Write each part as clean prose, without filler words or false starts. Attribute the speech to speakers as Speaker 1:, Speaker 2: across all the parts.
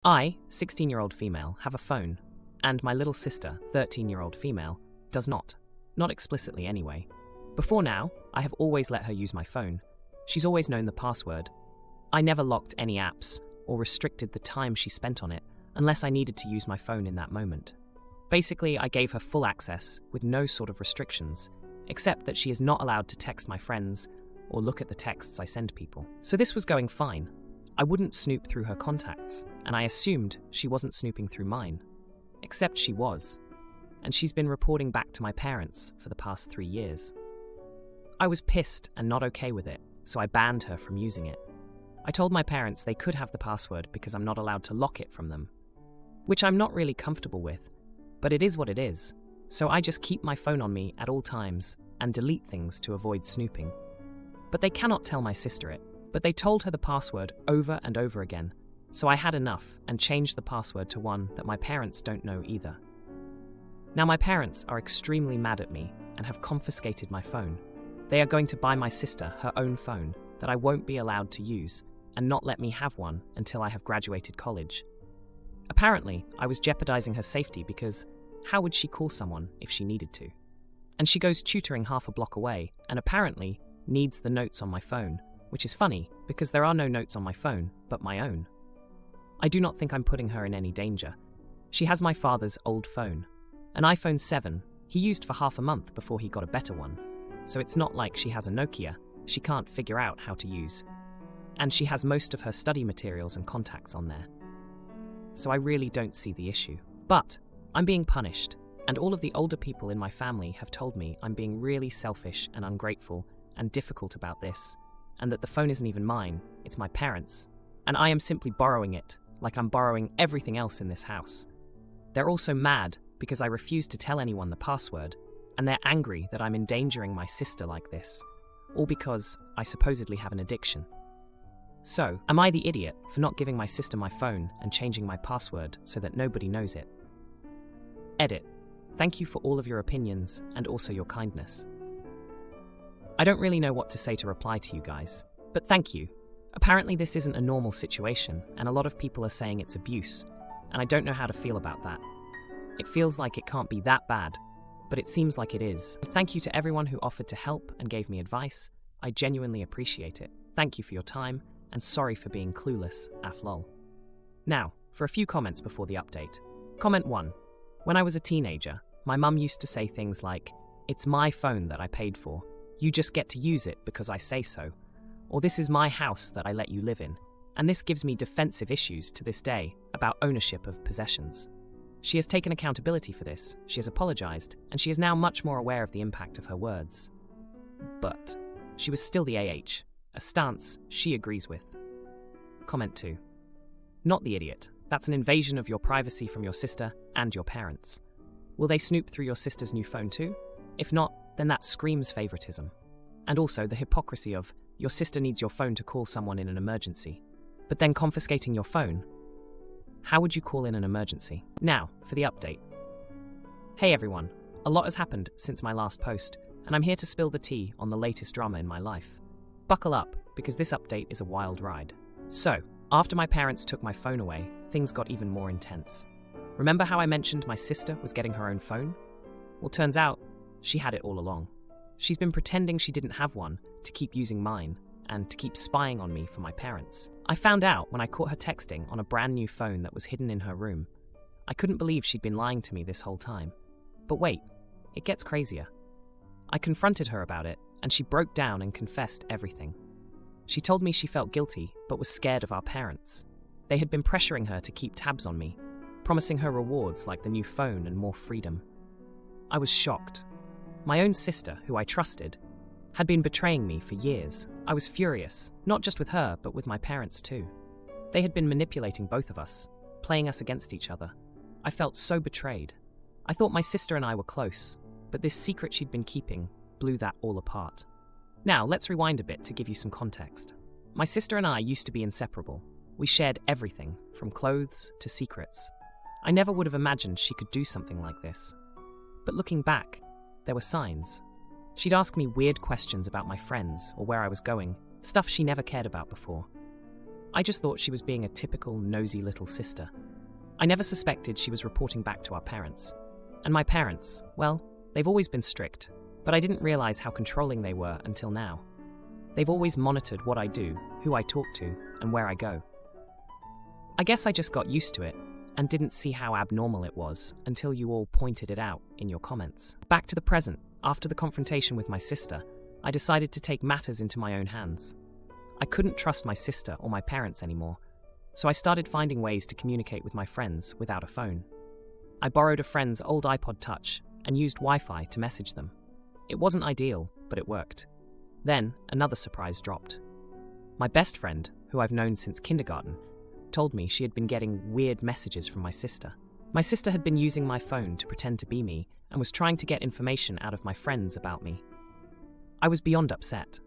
Speaker 1: I, 16-year-old female, have a phone, and my little sister, 13-year-old female, does not. Not explicitly anyway. Before now, I have always let her use my phone. She's always known the password. I never locked any apps or restricted the time she spent on it unless I needed to use my phone in that moment. Basically, I gave her full access with no sort of restrictions, except that she is not allowed to text my friends or look at the texts I send people. So this was going fine. I wouldn't snoop through her contacts, and I assumed she wasn't snooping through mine. Except she was, and she's been reporting back to my parents for the past 3 years. I was pissed and not okay with it, so I banned her from using it. I told my parents they could have the password because I'm not allowed to lock it from them, which I'm not really comfortable with, but it is what it is, so I just keep my phone on me at all times and delete things to avoid snooping. But they cannot tell my sister it, but they told her the password over and over again, so I had enough and changed the password to one that my parents don't know either. Now my parents are extremely mad at me and have confiscated my phone. They are going to buy my sister her own phone that I won't be allowed to use and not let me have one until I have graduated college. Apparently, I was jeopardizing her safety because how would she call someone if she needed to? And she goes tutoring half a block away and apparently needs the notes on my phone, which is funny because there are no notes on my phone but my own. I do not think I'm putting her in any danger. She has my father's old phone, an iPhone 7 he used for half a month before he got a better one. So it's not like she has a Nokia she can't figure out how to use. And she has most of her study materials and contacts on there. So I really don't see the issue. But I'm being punished, and all of the older people in my family have told me I'm being really selfish and ungrateful and difficult about this, and that the phone isn't even mine, it's my parents', and I am simply borrowing it, like I'm borrowing everything else in this house. They're also mad because I refuse to tell anyone the password, and they're angry that I'm endangering my sister like this, all because I supposedly have an addiction. So, am I the idiot for not giving my sister my phone and changing my password so that nobody knows it? Edit. Thank you for all of your opinions and also your kindness. I don't really know what to say to reply to you guys, but thank you. Apparently this isn't a normal situation, and a lot of people are saying it's abuse, and I don't know how to feel about that. It feels like it can't be that bad, but it seems like it is. Thank you to everyone who offered to help and gave me advice. I genuinely appreciate it. Thank you for your time, and sorry for being clueless, aflol. Now, for a few comments before the update. Comment 1. When I was a teenager, my mum used to say things like, "It's my phone that I paid for. You just get to use it because I say so." Or "This is my house that I let you live in." And this gives me defensive issues to this day about ownership of possessions. She has taken accountability for this, she has apologized, and she is now much more aware of the impact of her words. But she was still the AH, a stance she agrees with. Comment 2. Not the idiot. That's an invasion of your privacy from your sister and your parents. Will they snoop through your sister's new phone too? If not, then that screams favoritism. And also the hypocrisy of, your sister needs your phone to call someone in an emergency. But then confiscating your phone? How would you call in an emergency? Now, for the update. Hey everyone, a lot has happened since my last post, and I'm here to spill the tea on the latest drama in my life. Buckle up, because this update is a wild ride. So, after my parents took my phone away, things got even more intense. Remember how I mentioned my sister was getting her own phone? Well, turns out, she had it all along. She's been pretending she didn't have one to keep using mine, and to keep spying on me for my parents. I found out when I caught her texting on a brand new phone that was hidden in her room. I couldn't believe she'd been lying to me this whole time. But wait, it gets crazier. I confronted her about it, and she broke down and confessed everything. She told me she felt guilty, but was scared of our parents. They had been pressuring her to keep tabs on me, promising her rewards like the new phone and more freedom. I was shocked. My own sister, who I trusted, had been betraying me for years. I was furious, not just with her, but with my parents too. They had been manipulating both of us, playing us against each other. I felt so betrayed. I thought my sister and I were close, but this secret she'd been keeping blew that all apart. Now, let's rewind a bit to give you some context. My sister and I used to be inseparable. We shared everything, from clothes to secrets. I never would have imagined she could do something like this. But looking back, there were signs. She'd ask me weird questions about my friends or where I was going, stuff she never cared about before. I just thought she was being a typical nosy little sister. I never suspected she was reporting back to our parents. And my parents, well, they've always been strict, but I didn't realize how controlling they were until now. They've always monitored what I do, who I talk to, and where I go. I guess I just got used to it and didn't see how abnormal it was until you all pointed it out in your comments. Back to the present, after the confrontation with my sister, I decided to take matters into my own hands. I couldn't trust my sister or my parents anymore, so I started finding ways to communicate with my friends without a phone. I borrowed a friend's old iPod Touch and used Wi-Fi to message them. It wasn't ideal, but it worked. Then, another surprise dropped. My best friend, who I've known since kindergarten, told me she had been getting weird messages from my sister. My sister had been using my phone to pretend to be me and was trying to get information out of my friends about me. I was beyond upset.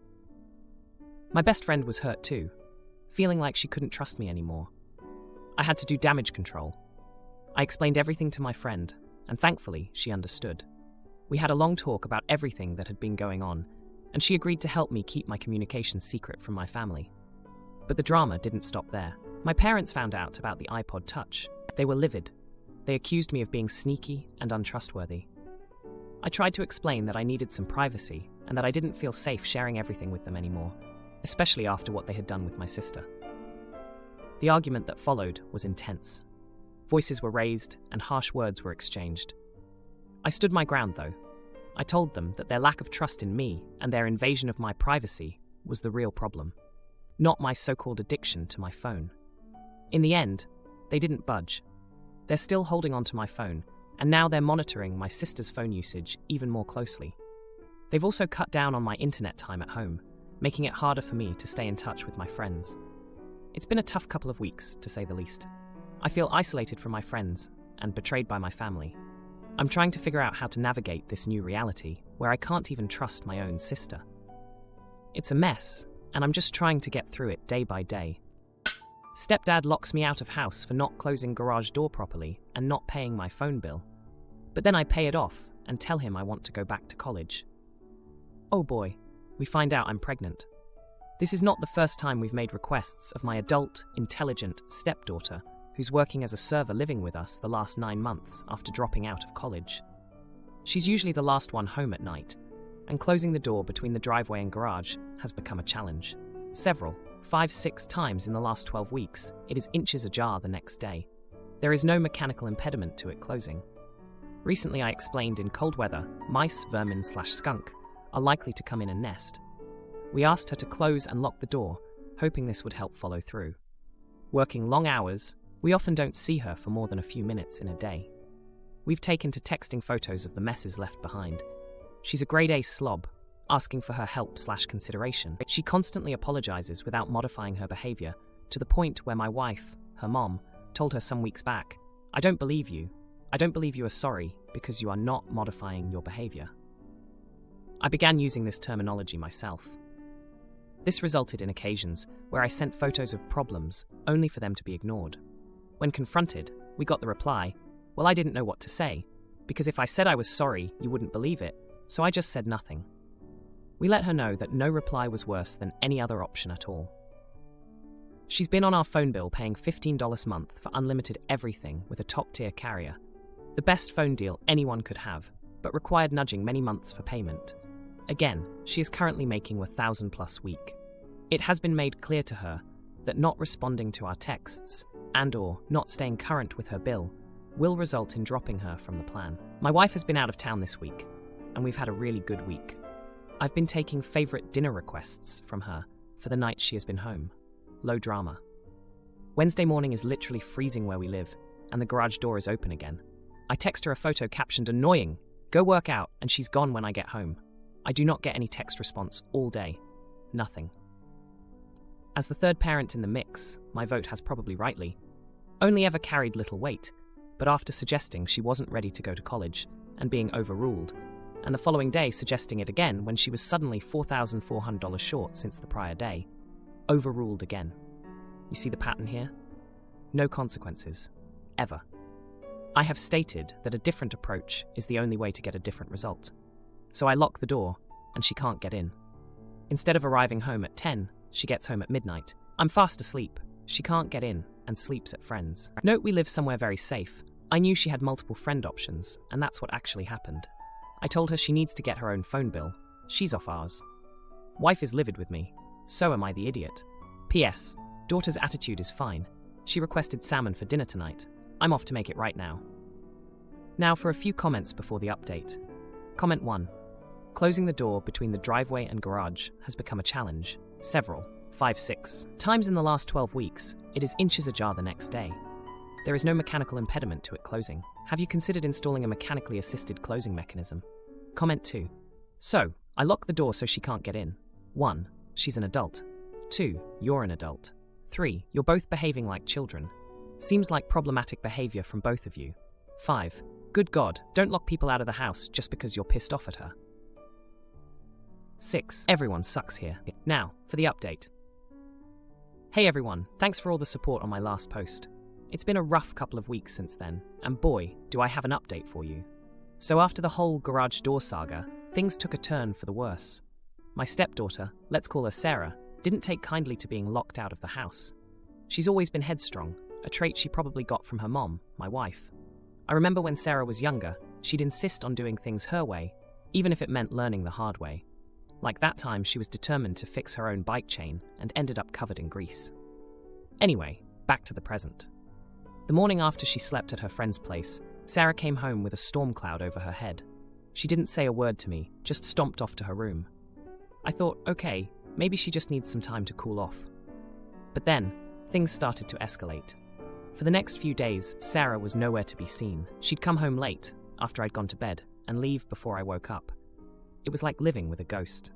Speaker 1: My best friend was hurt too, feeling like she couldn't trust me anymore. I had to do damage control. I explained everything to my friend, and thankfully she understood. We had a long talk about everything that had been going on, and she agreed to help me keep my communications secret from my family. But the drama didn't stop there. My parents found out about the iPod Touch. They were livid. They accused me of being sneaky and untrustworthy. I tried to explain that I needed some privacy and that I didn't feel safe sharing everything with them anymore, especially after what they had done with my sister. The argument that followed was intense. Voices were raised and harsh words were exchanged. I stood my ground, though. I told them that their lack of trust in me and their invasion of my privacy was the real problem, not my so-called addiction to my phone. In the end, they didn't budge. They're still holding onto my phone, and now they're monitoring my sister's phone usage even more closely. They've also cut down on my internet time at home, making it harder for me to stay in touch with my friends. It's been a tough couple of weeks, to say the least. I feel isolated from my friends and betrayed by my family. I'm trying to figure out how to navigate this new reality where I can't even trust my own sister. It's a mess, and I'm just trying to get through it day by day. Stepdad locks me out of house for not closing garage door properly and not paying my phone bill. But then I pay it off and tell him I want to go back to college. Oh boy, we find out I'm pregnant. This is not the first time we've made requests of my adult, intelligent stepdaughter, who's working as a server living with us the last 9 months after dropping out of college. She's usually the last one home at night, and closing the door between the driveway and garage has become a challenge. Several, 5-6 times in the last 12 weeks, it is inches ajar the next day. There is no mechanical impediment to it closing. Recently I explained in cold weather, mice, vermin/skunk are likely to come in and nest. We asked her to close and lock the door, hoping this would help follow through. Working long hours, we often don't see her for more than a few minutes in a day. We've taken to texting photos of the messes left behind. She's a grade A slob, asking for her help/consideration. She constantly apologizes without modifying her behavior, to the point where my wife, her mom, told her some weeks back, "I don't believe you. I don't believe you are sorry because you are not modifying your behavior." I began using this terminology myself. This resulted in occasions where I sent photos of problems only for them to be ignored. When confronted, we got the reply, "Well, I didn't know what to say, because if I said I was sorry, you wouldn't believe it, so I just said nothing." We let her know that no reply was worse than any other option at all. She's been on our phone bill paying $15 a month for unlimited everything with a top-tier carrier. The best phone deal anyone could have, but required nudging many months for payment. Again, she is currently making $1,000+ week. It has been made clear to her that not responding to our texts and/or not staying current with her bill will result in dropping her from the plan. My wife has been out of town this week, and we've had a really good week. I've been taking favorite dinner requests from her for the night she has been home. Low drama. Wednesday morning is literally freezing where we live, and the garage door is open again. I text her a photo captioned "Annoying, go work out," and she's gone when I get home. I do not get any text response all day. Nothing. As the third parent in the mix, my vote has probably rightly only ever carried little weight, but after suggesting she wasn't ready to go to college and being overruled, and the following day suggesting it again when she was suddenly $4,400 short since the prior day, overruled again. You see the pattern here? No consequences. Ever. I have stated that a different approach is the only way to get a different result. So I lock the door, and she can't get in. Instead of arriving home at 10, she gets home at midnight. I'm fast asleep, She can't get in and sleeps at friends. Note we live somewhere very safe. I knew she had multiple friend options, and that's what actually happened. I told her she needs to get her own phone bill. She's off ours. Wife is livid with me. So am I the idiot. P.S. Daughter's attitude is fine. She requested salmon for dinner tonight. I'm off to make it right now. Now for a few comments before the update. Comment 1. Closing the door between the driveway and garage has become a challenge. Several, 5-6 times in the last 12 weeks. It is inches ajar the next day. There is no mechanical impediment to it closing. Have you considered installing a mechanically assisted closing mechanism? Comment 2. So, I lock the door so she can't get in. 1. She's an adult. 2. You're an adult. 3. You're both behaving like children. Seems like problematic behavior from both of you. 5. Good God, don't lock people out of the house just because you're pissed off at her. 6. Everyone sucks here. Now, for the update. Hey everyone, thanks for all the support on my last post. It's been a rough couple of weeks since then, and boy, do I have an update for you. So after the whole garage door saga, things took a turn for the worse. My stepdaughter, let's call her Sarah, didn't take kindly to being locked out of the house. She's always been headstrong, a trait she probably got from her mom, my wife. I remember when Sarah was younger, she'd insist on doing things her way, even if it meant learning the hard way. Like that time, she was determined to fix her own bike chain and ended up covered in grease. Anyway, back to the present. The morning after she slept at her friend's place, Sarah came home with a storm cloud over her head. She didn't say a word to me, just stomped off to her room. I thought, okay, maybe she just needs some time to cool off. But then, things started to escalate. For the next few days, Sarah was nowhere to be seen. She'd come home late, after I'd gone to bed, and leave before I woke up. It was like living with a ghost.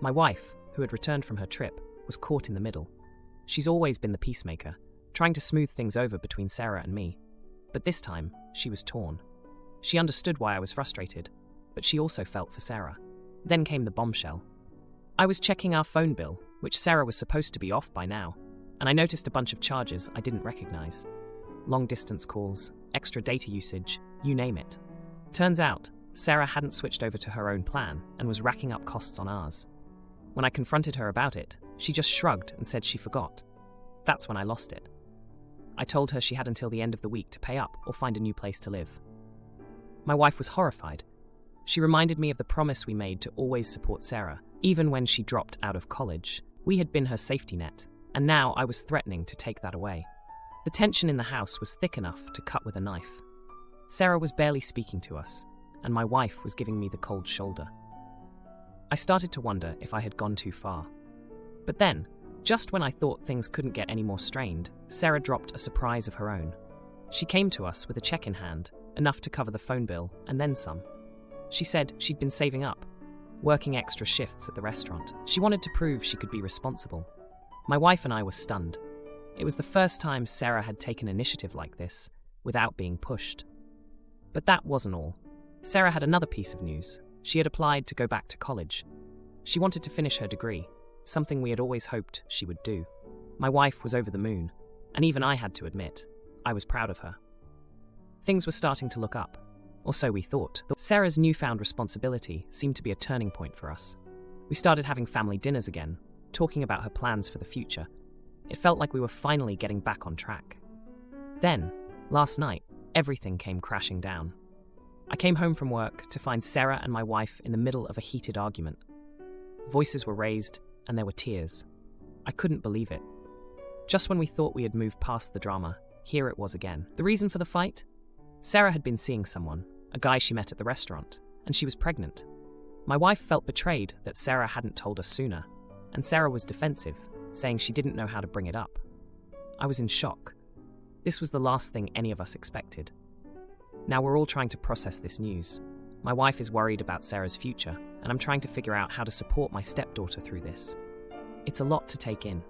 Speaker 1: My wife, who had returned from her trip, was caught in the middle. She's always been the peacemaker, trying to smooth things over between Sarah and me. But this time, she was torn. She understood why I was frustrated, but she also felt for Sarah. Then came the bombshell. I was checking our phone bill, which Sarah was supposed to be off by now, and I noticed a bunch of charges I didn't recognize. Long-distance calls, extra data usage, you name it. Turns out, Sarah hadn't switched over to her own plan and was racking up costs on ours. When I confronted her about it, she just shrugged and said she forgot. That's when I lost it. I told her she had until the end of the week to pay up or find a new place to live. My wife was horrified. She reminded me of the promise we made to always support Sarah, even when she dropped out of college. We had been her safety net, and now I was threatening to take that away. The tension in the house was thick enough to cut with a knife. Sarah was barely speaking to us, and my wife was giving me the cold shoulder. I started to wonder if I had gone too far. But then, just when I thought things couldn't get any more strained, Sarah dropped a surprise of her own. She came to us with a check in hand, enough to cover the phone bill, and then some. She said she'd been saving up, working extra shifts at the restaurant. She wanted to prove she could be responsible. My wife and I were stunned. It was the first time Sarah had taken initiative like this, without being pushed. But that wasn't all. Sarah had another piece of news. She had applied to go back to college. She wanted to finish her degree, something we had always hoped she would do. My wife was over the moon, and even I had to admit, I was proud of her. Things were starting to look up, or so we thought. Sarah's newfound responsibility seemed to be a turning point for us. We started having family dinners again, talking about her plans for the future. It felt like we were finally getting back on track. Then, last night, everything came crashing down. I came home from work to find Sarah and my wife in the middle of a heated argument. Voices were raised, and there were tears. I couldn't believe it. Just when we thought we had moved past the drama, here it was again. The reason for the fight? Sarah had been seeing someone, a guy she met at the restaurant, and she was pregnant. My wife felt betrayed that Sarah hadn't told us sooner, and Sarah was defensive, saying she didn't know how to bring it up. I was in shock. This was the last thing any of us expected. Now we're all trying to process this news. My wife is worried about Sarah's future, and I'm trying to figure out how to support my stepdaughter through this. It's a lot to take in.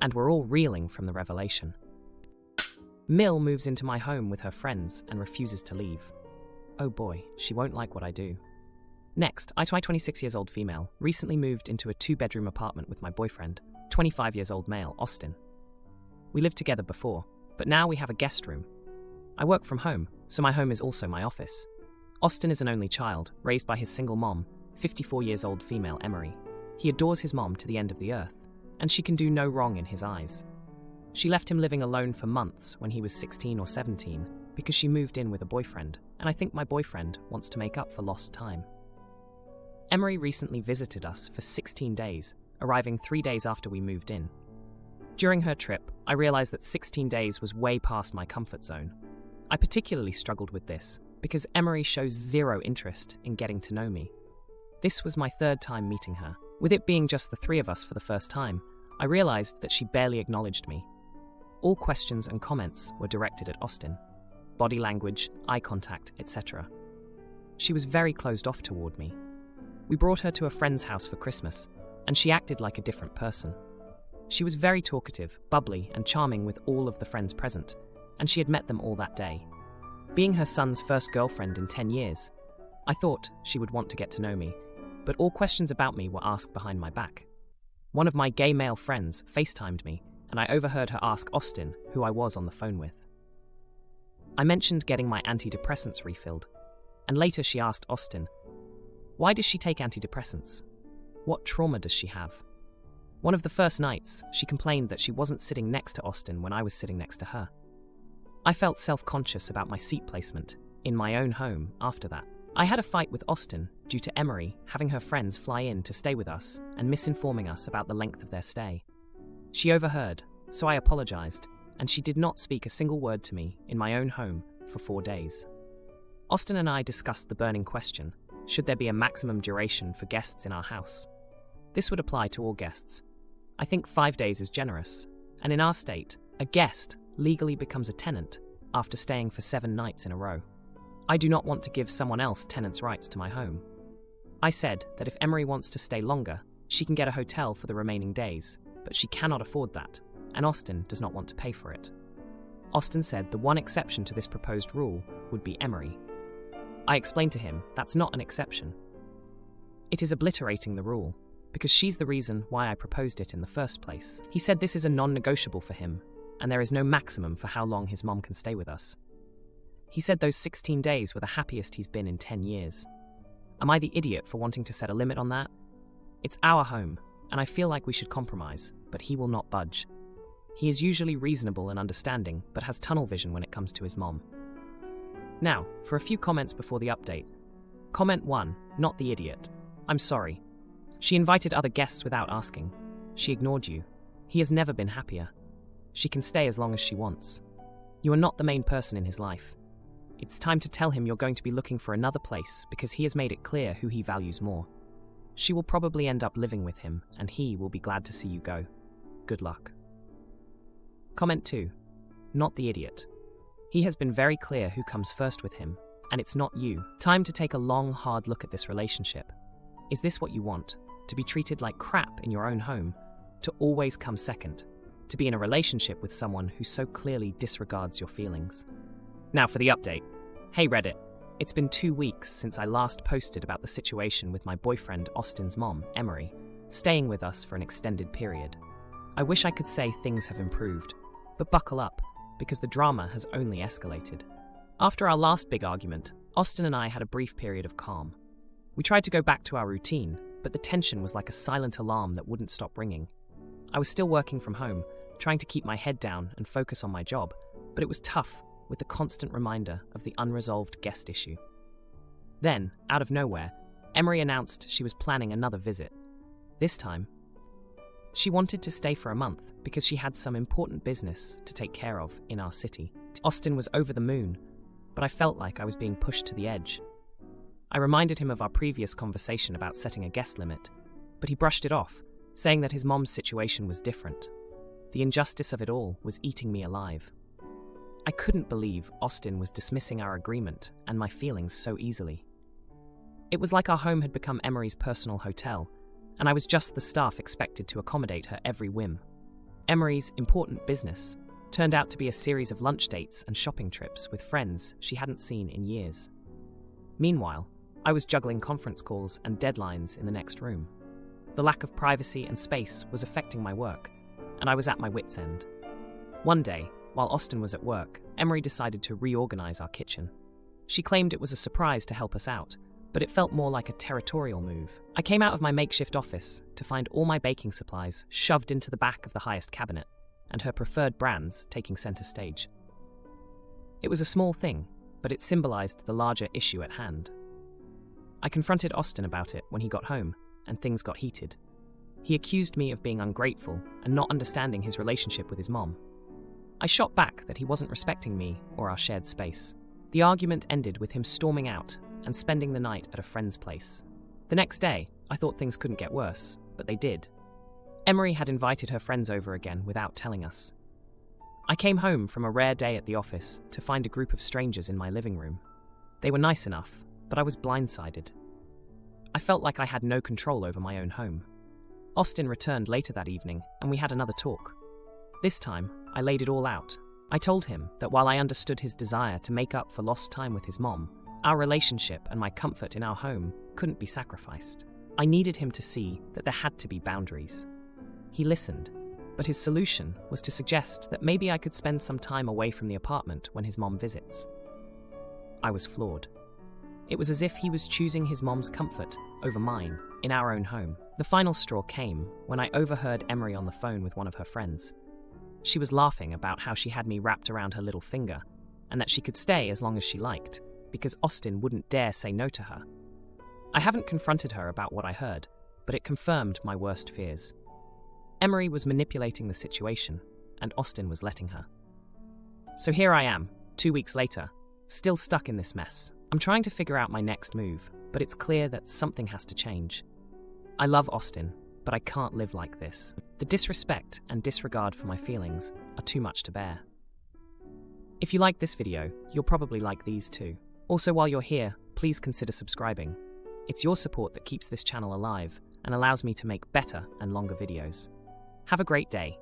Speaker 1: And we're all reeling from the revelation. Mill moves into my home with her friends and refuses to leave. Oh boy, she won't like what I do. Next, I, 26-year-old female, recently moved into a 2-bedroom apartment with my boyfriend, 25-year-old male, Austin. We lived together before, but now we have a guest room. I work from home, so my home is also my office. Austin is an only child, raised by his single mom, 54-year-old female Emery. He adores his mom to the end of the earth, and she can do no wrong in his eyes. She left him living alone for months when he was 16 or 17 because she moved in with a boyfriend, and I think my boyfriend wants to make up for lost time. Emery recently visited us for 16 days, arriving 3 days after we moved in. During her trip, I realized that 16 days was way past my comfort zone. I particularly struggled with this because Emery shows zero interest in getting to know me. This was my third time meeting her. With it being just the three of us for the first time, I realized that she barely acknowledged me. All questions and comments were directed at Austin. Body language, eye contact, etc. She was very closed off toward me. We brought her to a friend's house for Christmas, and she acted like a different person. She was very talkative, bubbly, and charming with all of the friends present, and she had met them all that day. Being her son's first girlfriend in 10 years, I thought she would want to get to know me, but all questions about me were asked behind my back. One of my gay male friends FaceTimed me, and I overheard her ask Austin who I was on the phone with. I mentioned getting my antidepressants refilled, and later she asked Austin, why does she take antidepressants? What trauma does she have? One of the first nights, she complained that she wasn't sitting next to Austin when I was sitting next to her. I felt self-conscious about my seat placement in my own home after that. I had a fight with Austin due to Emery having her friends fly in to stay with us and misinforming us about the length of their stay. She overheard, so I apologized, and she did not speak a single word to me in my own home for 4 days. Austin and I discussed the burning question, should there be a maximum duration for guests in our house? This would apply to all guests. I think 5 days is generous, and in our state, a guest legally becomes a tenant after staying for 7 nights in a row. I do not want to give someone else tenant's rights to my home. I said that if Emery wants to stay longer, she can get a hotel for the remaining days, but she cannot afford that, and Austin does not want to pay for it. Austin said the one exception to this proposed rule would be Emery. I explained to him that's not an exception. It is obliterating the rule, because she's the reason why I proposed it in the first place. He said this is a non-negotiable for him, and there is no maximum for how long his mom can stay with us. He said those 16 days were the happiest he's been in 10 years. Am I the idiot for wanting to set a limit on that? It's our home, and I feel like we should compromise, but he will not budge. He is usually reasonable and understanding, but has tunnel vision when it comes to his mom. Now, for a few comments before the update. Comment 1, not the idiot. I'm sorry. She invited other guests without asking. She ignored you. He has never been happier. She can stay as long as she wants. You are not the main person in his life. It's time to tell him you're going to be looking for another place because he has made it clear who he values more. She will probably end up living with him, and he will be glad to see you go. Good luck. Comment 2. Not the idiot. He has been very clear who comes first with him, and it's not you. Time to take a long, hard look at this relationship. Is this what you want? To be treated like crap in your own home? To always come second? To be in a relationship with someone who so clearly disregards your feelings? Now for the update. Hey Reddit, it's been 2 weeks since I last posted about the situation with my boyfriend Austin's mom, Emery, staying with us for an extended period. I wish I could say things have improved, but buckle up, because the drama has only escalated. After our last big argument, Austin and I had a brief period of calm. We tried to go back to our routine, but the tension was like a silent alarm that wouldn't stop ringing. I was still working from home, trying to keep my head down and focus on my job, but it was tough with the constant reminder of the unresolved guest issue. Then, out of nowhere, Emery announced she was planning another visit. This time, she wanted to stay for a month because she had some important business to take care of in our city. Austin was over the moon, but I felt like I was being pushed to the edge. I reminded him of our previous conversation about setting a guest limit, but he brushed it off, saying that his mom's situation was different. The injustice of it all was eating me alive. I couldn't believe Austin was dismissing our agreement and my feelings so easily. It was like our home had become Emery's personal hotel, and I was just the staff expected to accommodate her every whim. Emery's important business turned out to be a series of lunch dates and shopping trips with friends she hadn't seen in years. Meanwhile, I was juggling conference calls and deadlines in the next room. The lack of privacy and space was affecting my work, and I was at my wit's end. One day, while Austin was at work, Emery decided to reorganize our kitchen. She claimed it was a surprise to help us out, but it felt more like a territorial move. I came out of my makeshift office to find all my baking supplies shoved into the back of the highest cabinet, and her preferred brands taking center stage. It was a small thing, but it symbolized the larger issue at hand. I confronted Austin about it when he got home, and things got heated. He accused me of being ungrateful and not understanding his relationship with his mom. I shot back that he wasn't respecting me or our shared space. The argument ended with him storming out and spending the night at a friend's place. The next day, I thought things couldn't get worse, but they did. Emery had invited her friends over again without telling us. I came home from a rare day at the office to find a group of strangers in my living room. They were nice enough, but I was blindsided. I felt like I had no control over my own home. Austin returned later that evening, and we had another talk. This time, I laid it all out. I told him that while I understood his desire to make up for lost time with his mom, our relationship and my comfort in our home couldn't be sacrificed. I needed him to see that there had to be boundaries. He listened, but his solution was to suggest that maybe I could spend some time away from the apartment when his mom visits. I was floored. It was as if he was choosing his mom's comfort over mine in our own home. The final straw came when I overheard Emery on the phone with one of her friends. She was laughing about how she had me wrapped around her little finger and that she could stay as long as she liked because Austin wouldn't dare say no to her. I haven't confronted her about what I heard, but it confirmed my worst fears. Emery was manipulating the situation, and Austin was letting her. So here I am, 2 weeks later, still stuck in this mess. I'm trying to figure out my next move, but it's clear that something has to change. I love Austin, but I can't live like this. The disrespect and disregard for my feelings are too much to bear. If you like this video, you'll probably like these too. Also, while you're here, please consider subscribing. It's your support that keeps this channel alive and allows me to make better and longer videos. Have a great day.